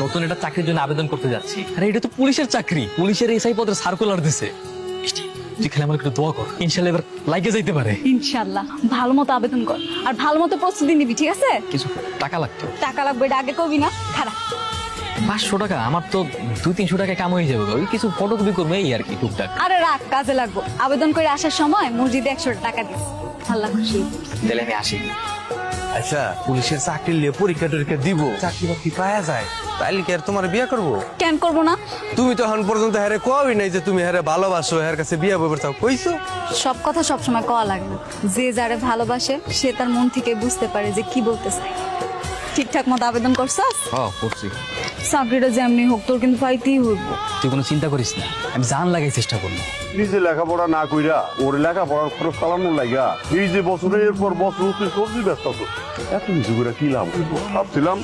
নতুন একটা চাকরির জন্য আবেদন করতে যাচ্ছি। আরে এটা তো পুলিশের চাকরি, পুলিশের এসআই পদের সার্কুলার দিছে। তুই খালি আমার একটু দোয়া কর, ইনশাল্লাহ এবার লাইকে যাইতে পারে। ইনশাআল্লাহ ভালো মতো আবেদন কর আর ভালো মতো প্রস্তুতি নিবি, ঠিক আছে? কিছু টাকা লাগতো। টাকা লাগবে এটা আগে কবি না, খারাপ। 500 টাকা? আমার তো 200-300 টাকা কাম হয়ে যাবে। ওই কিছু ফটোকপি করবো এই আর কি, টুকটাক। আরে রাখ, কাজে লাগবো। আবেদন করে আসার সময় মসজিদে 100 টাকা দিস। আল্লাহ খুশি। তাহলে আমি আসি। আচ্ছা, পুলিশের চাকরি নিয়ে পরীক্ষা টরীক্ষা দিব, চাকরি বাকরি পাওয়া যায়, তাইলে কি আর তোমার বিয়ে করবো? কেন করবো না? তুমি তো এখন পর্যন্ত হ্যারে কোয়াই নাই যে তুমি হ্যারে ভালোবাসো, হ্যার কাছে বিয়ে বইবার চাও, কইছো? সব কথা সবসময় কওয়া লাগে না। যে যারে ভালোবাসে সে তার মন থেকে বুঝতে পারে যে কি বলতে চায়। ঠিকঠাক মতো আবেদন করছস? হ্যাঁ করছি। চাকরিটা যেমনি হোক তোর কিন্তু পাইতেই হইব। তুই কোনো চিন্তা করিস না, আমি জান লাগাই চেষ্টা করবো। নিজে লেখাপড়া না কইরা ওর লেখাপড়ার খরচ চালানোর লাগা এই যে বছরের পর বছর তুই সবজি ব্যস্ত এত কিছু করে কি লাভ? ভাবছিলাম